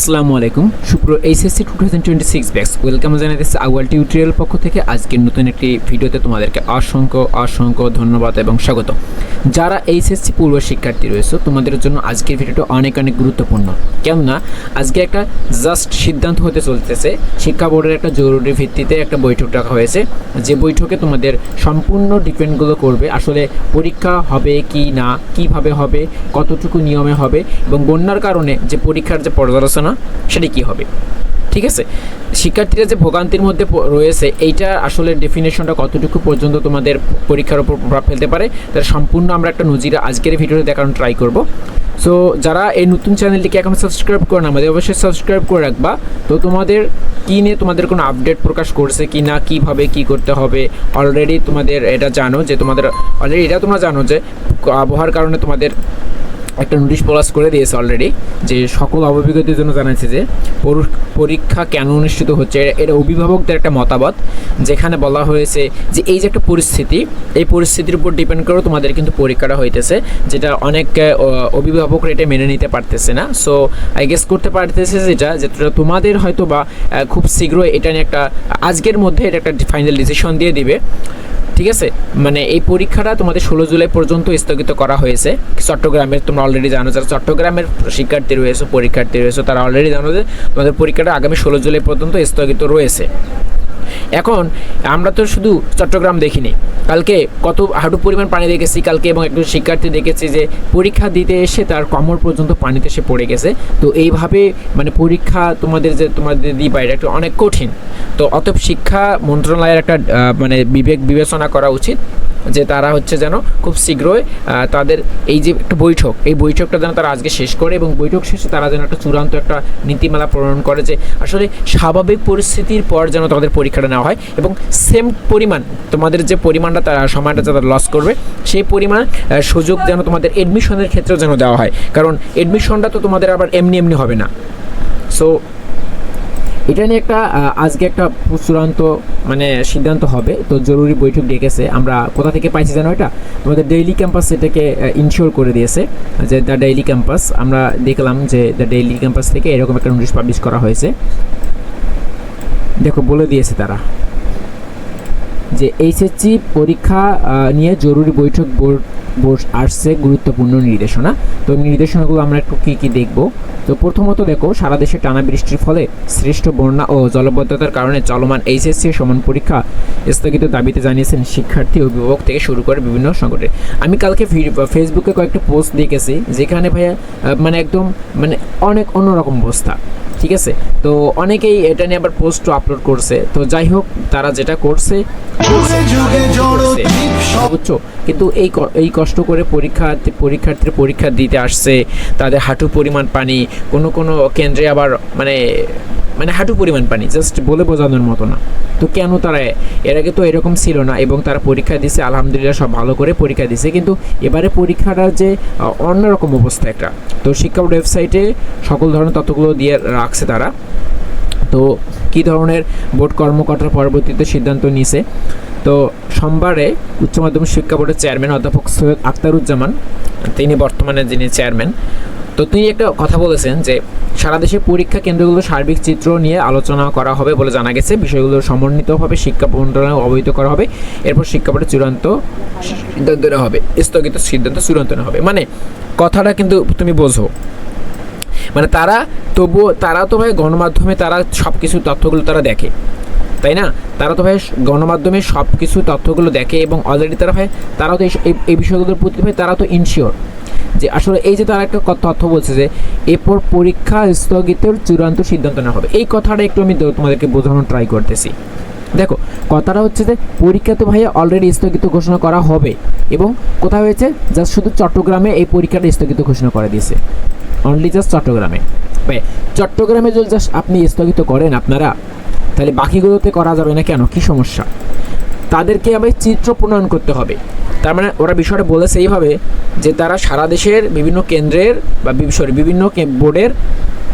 আসসালামু আলাইকুম সুপ্র HSC 2026 batch welcome জানাইতেছি আউয়াল টিউটোরিয়াল পক্ষ থেকে আজকের নতুন একটি ভিডিওতে তোমাদেরকে অসংখ্য ধন্যবাদ এবং স্বাগত। যারা এইচএসসি পূর্ব শিক্ষার্থী রয়েছে তোমাদের জন্য আজকের ভিডিওটা অনেক গুরুত্বপূর্ণ, কেননা আজকে একটা জাস্ট সিদ্ধান্ত হতে চলতেছে। শিক্ষা বোর্ডের একটা জরুরি ভিত্তিতে একটা বৈঠক ডাকা হয়েছে, যে বৈঠকে তোমাদের সম্পূর্ণ ডিপেন্ডগুলো করবে আসলে পরীক্ষা হবে কি না, কিভাবে হবে, কতটুকু নিয়মে হবে এবং বন্যার কারণে যে পরীক্ষার যে পর্যালোচনা সেটা কী হবে। ঠিক আছে, শিক্ষার্থীরা যে ভোগান্তির মধ্যে রয়েছে এইটা আসলে ডেফিনেশনটা কতটুকু পর্যন্ত তোমাদের পরীক্ষার উপর প্রভাব ফেলতে পারে তার সম্পূর্ণ আমরা একটা নজির আজকের ভিডিওতে দেখানোর ট্রাই করব। সো যারা এই নতুন চ্যানেলটিকে এখন সাবস্ক্রাইব করে না, আমাদের অবশ্যই সাবস্ক্রাইব করে রাখবা। তো তোমাদের কী নিয়ে তোমাদের কোনো আপডেট প্রকাশ করছে কি না, কীভাবে কী করতে হবে অলরেডি তোমাদের এটা জানো, যে তোমাদের অলরেডি এটা তোমরা জানো যে আবহাওয়ার কারণে তোমাদের একটা নোটিশ প্রকাশ করে দিয়েছে অলরেডি, যে সকল অভিভাবকদের জন্য জানাচ্ছে যে পরীক্ষা কেন অনুষ্ঠিত হচ্ছে। এটা অভিভাবকদের একটা মতামত, যেখানে বলা হয়েছে যে এই যে একটা পরিস্থিতি, এই পরিস্থিতির উপর ডিপেন্ড করে তোমাদের কিন্তু পরীক্ষাটা হইতেছে, যেটা অনেক অভিভাবকরা এটা মেনে নিতে পারতেছে না। সো আই গেস করতে পারতেছে যেটা তোমাদের হয়তো বা খুব শীঘ্রই এটা নিয়ে একটা আজকের মধ্যে এটা একটা ফাইনাল ডিসিশন দিয়ে দিবে। ঠিক আছে, মানে এই পরীক্ষাটা তোমাদের 16 জুলাই পর্যন্ত স্থগিত করা হয়েছে। চট্টগ্রামের তোমরা অলরেডি জানো, যারা চট্টগ্রামের পরীক্ষার্থী রয়েছে তারা অলরেডি জানো যে তোমাদের পরীক্ষাটা আগামী 16 জুলাই পর্যন্ত স্থগিত রয়েছে। এখন আমরা তো শুধু চট্টগ্রাম দেখিনি, কালকে কত হাঁটু পরিমাণ পানি দেখেছি কালকে, এবং একজন শিক্ষার্থী দেখেছি যে পরীক্ষা দিতে এসে তার কোমর পর্যন্ত পানিতে সে পড়ে গেছে। তো এইভাবে মানে পরীক্ষা তোমাদের দিবা এটা একটু অনেক কঠিন। তো অতএব শিক্ষা মন্ত্রণালয়ের একটা মানে বিবেচনা করা উচিত যে তারা হচ্ছে যেন খুব শীঘ্রই তাদের এই যে একটা বৈঠক, এই বৈঠকটা যেন তারা আজকে শেষ করে এবং বৈঠক শেষে তারা যেন একটা চূড়ান্ত একটা নীতিমালা প্রণয়ন করে যে আসলে স্বাভাবিক পরিস্থিতির পর যেন তাদের পরীক্ষাটা নেওয়া হয় এবং সেম পরিমাণ তোমাদের যে পরিমাণটা তারা সময়টা যারা লস করবে সেই পরিমাণ সুযোগ যেন তোমাদের এডমিশনের ক্ষেত্রেও যেন দেওয়া হয়, কারণ এডমিশনটা তো তোমাদের আবার এমনি হবে না। সো এটা নিয়ে একটা আজকে একটা চূড়ান্ত মানে সিদ্ধান্ত হবে। তো জরুরি বৈঠক ডেকেছে, আমরা কোথা থেকে পাইছি জানো, এটা তোমাদের ডেইলি ক্যাম্পাস এটাকে ইনশিওর করে দিয়েছে যে দ্য ডেইলি ক্যাম্পাস। আমরা দেখলাম যে দ্য ডেইলি ক্যাম্পাস থেকে এরকম একটা নোটিশ পাবলিশ করা হয়েছে। দেখো বলে দিয়েছে তারা যে এইচএসসি পরীক্ষা নিয়ে জরুরি বৈঠক বোর্ড আসছে গুরুত্বপূর্ণ নির্দেশনা। তো নির্দেশনাগুলো আমরা একটু কী দেখব। তো প্রথমত দেখো, সারা দেশে টানা বৃষ্টির ফলে সৃষ্ট বন্যা ও জলবদ্ধতার কারণে চলমান এইচএসসি সমান পরীক্ষা স্থগিত দাবিতে জানিয়েছেন শিক্ষার্থী, অভিভাবক থেকে শুরু করে বিভিন্ন সংগঠন। আমি কালকে ফেসবুকে কয়েকটা পোস্ট দেখেছি যেখানে ভাইয়া মানে একদম মানে অনেক অন্যরকম অবস্থা। ঠিক আছে, তো অনেকেই এটা নিয়ে আবার পোস্টও আপলোড করছে। তো যাই হোক, তারা যেটা করছে বুঝছো, কিন্তু এই কষ্ট করে পরীক্ষার্থীর পরীক্ষা দিতে আসছে, তাদের হাঁটু পরিমাণ পানি, কোনো কেন্দ্রে আবার মানে হাঁটু পরিমাণ পানি, জাস্ট বলে বোঝানোর মতো না। তো কেন তারা এর আগে তো এরকম ছিল না, এবং তারা পরীক্ষা দিছে, আলহামদুলিল্লাহ সব ভালো করে পরীক্ষা দিছে, কিন্তু এবারে পরীক্ষাটা যে অন্যরকম অবস্থা একটা। তো শিক্ষা বোর্ড ওয়েবসাইটে সকল ধরনের তথ্যগুলো দিয়ে রাখছে তারা। তো কী ধরনের বোর্ড কর্মকর্তার পরবর্তীতে সিদ্ধান্ত নিছে। তো সোমবারে উচ্চ মাধ্যমিক শিক্ষা বোর্ডের চেয়ারম্যান অধ্যাপক সৈয়দ আখতারুজ্জামান, তিনি বর্তমানে যিনি চেয়ারম্যান, তো তিনি একটা কথা বলেছেন যে সারা দেশে পরীক্ষা কেন্দ্রগুলোর সার্বিক চিত্র নিয়ে আলোচনা করা হবে বলে জানা গেছে। বিষয়গুলো সমন্বিতভাবে শিক্ষা মন্ত্রণালয়ে অবহিত করা হবে, এরপর শিক্ষা বোর্ডের চূড়ান্ত সিদ্ধান্ত নেওয়া হবে, স্থগিত সিদ্ধান্ত চূড়ান্ত নেওয়া হবে। মানে কথাটা কিন্তু তুমি বোঝো, মানে তারা তো ভাই গণমাধ্যমে তারা সব কিছু তথ্যগুলো তারা দেখে, তাই না? তারা তো ভাই গণমাধ্যমে সব কিছু তথ্যগুলো দেখে এবং অলরেডি তারাও তো এই বিষয়গুলোর প্রতি ভাই তারা তো ইনশিওর যে আসলে এই যে তারা একটা তথ্য বলছে যে এরপর পরীক্ষা স্থগিতের চূড়ান্ত সিদ্ধান্ত নেওয়া হবে। এই কথাটা একটু আমি তোমাদেরকে বোঝানোর ট্রাই করতেছি। দেখো, কথাটা হচ্ছে যে পরীক্ষা তো ভাইয়া অলরেডি স্থগিত ঘোষণা করা হবে, এবং কোথায় হয়েছে, জাস্ট শুধু চট্টগ্রামে এই পরীক্ষাটা স্থগিত ঘোষণা করে দিয়েছে, অনলি জাস্ট চট্টগ্রামে। চট্টগ্রামে যদি জাস্ট আপনি স্থগিত করেন আপনারা, তাহলে বাকিগুলোতে করা যাবে না কেন, কী সমস্যা? তাদেরকে আবার চিত্র প্রণয়ন করতে হবে। তার মানে ওরা বিষয়টা বলেছে এইভাবে যে তারা সারা দেশের বিভিন্ন কেন্দ্রের বা বিভিন্ন বোর্ডের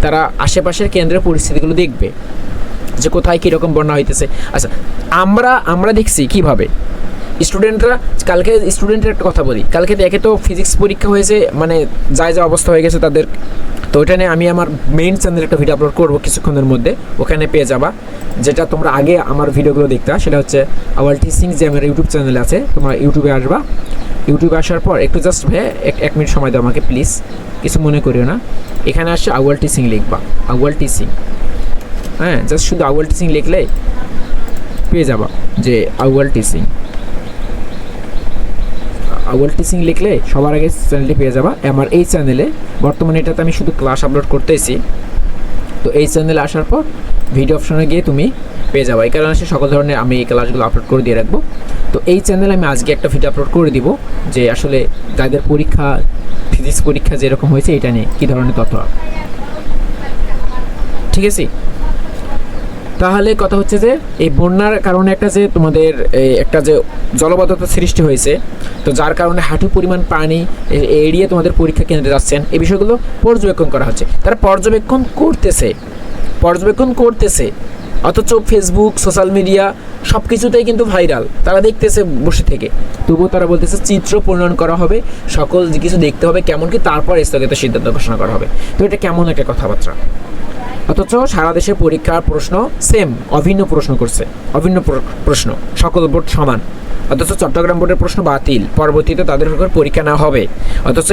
তারা আশেপাশের কেন্দ্রের পরিস্থিতিগুলো দেখবে যে কোথায় কীরকম বন্যা হইতেছে। আচ্ছা, আমরা দেখছি কীভাবে স্টুডেন্টরা কালকে, স্টুডেন্টের একটা কথা বলি, কালকে দেখে তো ফিজিক্স পরীক্ষা হয়েছে, মানে যা অবস্থা হয়ে গেছে তাদের। তো তো ওটা নিয়ে আমি আমার মেইন চ্যানেলে একটা ভিডিও আপলোড করবো কিছুক্ষণের মধ্যে, ওখানে পেয়ে যাবা। যেটা তোমরা আগে আমার ভিডিওগুলো দেখতে, সেটা হচ্ছে আওয়াল টিচিং যে আমার ইউটিউব চ্যানেলে আছে। তোমরা ইউটিউবে আসবা, ইউটিউবে আসার পর একটু জাস্ট এক মিনিট সময় দাও আমাকে প্লিজ, কিছু মনে করিও না। এখানে আসছে আওয়াল টিচিং লিখবা, আওয়াল টিচিং, হ্যাঁ জাস্ট শুধু আওয়াল টিচিং লিখলে পেয়ে যাবা যে আওয়াল টিচিং। আওয়াল টিচিং লিখলে সবার আগে চ্যানেলটি পেয়ে যাবা। আমার এই চ্যানেলে বর্তমানে এটাতে আমি শুধু ক্লাস আপলোড করতেছি। তো এই চ্যানেলে আসার পর ভিডিও অপশনে গিয়ে তুমি পেয়ে যাবা। এই কারণে সে সকল ধরনের আমি এই ক্লাসগুলো আপলোড করে দিয়ে রাখবো। তো এই চ্যানেলে আমি আজকে একটা ভিডিও আপলোড করে দিব যে আসলে যাদের পরীক্ষা, ফিজিক্স পরীক্ষা যেরকম হয়েছে এটা নিয়ে কী ধরনের তথ্য, ঠিক আছে। তাহলে কথা হচ্ছে যে এই বন্যার কারণে একটা যে তোমাদের একটা যে জলবদ্ধতা সৃষ্টি হয়েছে, তো যার কারণে হাঁটু পরিমাণ পানি এড়িয়ে তোমাদের পরীক্ষা কেন্দ্রে যাচ্ছেন, এই বিষয়গুলো পর্যবেক্ষণ করা হচ্ছে। তারা পর্যবেক্ষণ করতেছে অথচ ফেসবুক, সোশ্যাল মিডিয়া সব কিছুতেই কিন্তু ভাইরাল, তারা দেখতেছে বসে থেকে। তবুও তারা বলতেছে চিত্র প্রণয়ন করা হবে, সকল কিছু দেখতে হবে কেমন কি, তারপর স্থগিত সিদ্ধান্ত ঘোষণা করা হবে। তো এটা কেমন একটা কথাবার্তা। অথচ সারা দেশে পরীক্ষার প্রশ্ন সেম, অভিন্ন প্রশ্ন করছে, অভিন্ন প্রশ্ন, সকল বোর্ড সমান। অথচ চট্টগ্রাম বোর্ডের প্রশ্ন বাতিল, পরবর্তীতে তাদের উপর পরীক্ষা না হবে। অথচ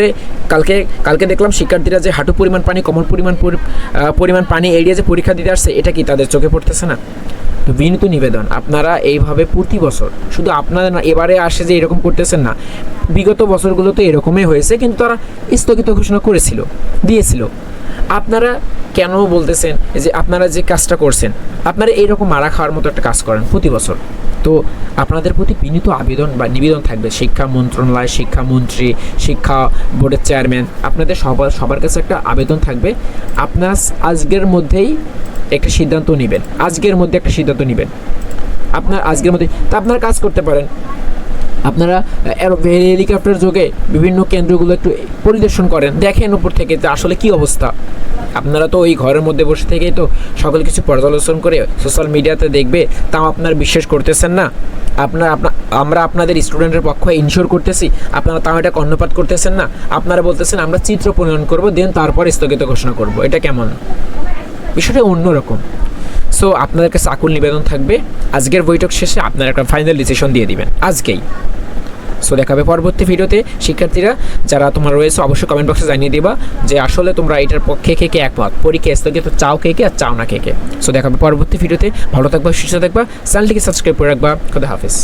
কালকে দেখলাম শিক্ষার্থীরা যে হাঁটু পরিমাণ পানি, কমন পরিমাণ পানি এড়িয়ে যে পরীক্ষা দিতে আসছে, এটা কি তাদের চোখে পড়তেছে না? তো বিনীত নিবেদন, আপনারা এইভাবে প্রতি বছর, শুধু আপনারা না এবারে আসে যে এরকম করতেছেন না, বিগত বছরগুলোতে এরকমই হয়েছে, কিন্তু তারা স্থগিত ঘোষণা দিয়েছিল। আপনারা কেন বলতেছেন যে আপনারা যে কাজটা করছেন, আপনারা এইরকম মারা খাওয়ার মতো একটা কাজ করেন প্রতি বছর? তো আপনাদের প্রতি বিনীত আবেদন বা নিবেদন থাকবে, শিক্ষা মন্ত্রণালয়, শিক্ষামন্ত্রী, শিক্ষা বোর্ডের চেয়ারম্যান, আপনাদের সবার কাছে একটা আবেদন থাকবে, আপনারা আজকের মধ্যেই একটা সিদ্ধান্ত নেবেন, আপনার আজকের মধ্যে। তা আপনারা কাজ করতে পারেন, আপনারা হেলিকপ্টার যোগে বিভিন্ন কেন্দ্রগুলো একটু পরিদর্শন করেন, দেখেন উপর থেকে যে আসলে কি অবস্থা। আপনারা তো ওই ঘরের মধ্যে বসে থেকেই তো সকল কিছু পর্যালোচনা করে সোশ্যাল মিডিয়াতে দেখবে, তাও আপনারা বিশ্বাস করতেছেন না। আমরা আপনাদের স্টুডেন্টের পক্ষে ইনশিওর করতেছি, আপনারা তাও এটা কর্ণপাত করতেছেন না। আপনারা বলতেছেন আমরা চিত্র প্রণয়ন করবো, দেন তারপর স্থগিত ঘোষণা করব। এটা কেমন? বিষয়টা অন্যরকম। সো আপনাদের কাছে আকুল নিবেদন থাকবে, আজকের বৈঠক শেষে আপনারা একটা ফাইনাল ডিসিশন দিয়ে দিবেন আজকেই। সো দেখাবে পরবর্তী ভিডিওতে। শিক্ষার্থীরা যারা তোমরা রয়েছে অবশ্যই কমেন্ট বক্সে জানিয়ে দিবা যে আসলে তোমরা এটার পক্ষে কে একমত, পরীক্ষা স্থগিত চাও কে আর চাও না কে। সো দেখাবে পরবর্তী ভিডিওতে। ভালো থাকবা, সুস্থ থাকবা, চ্যানেলটিকে সাবস্ক্রাইব করে রাখবা। খোদা হাফেজ।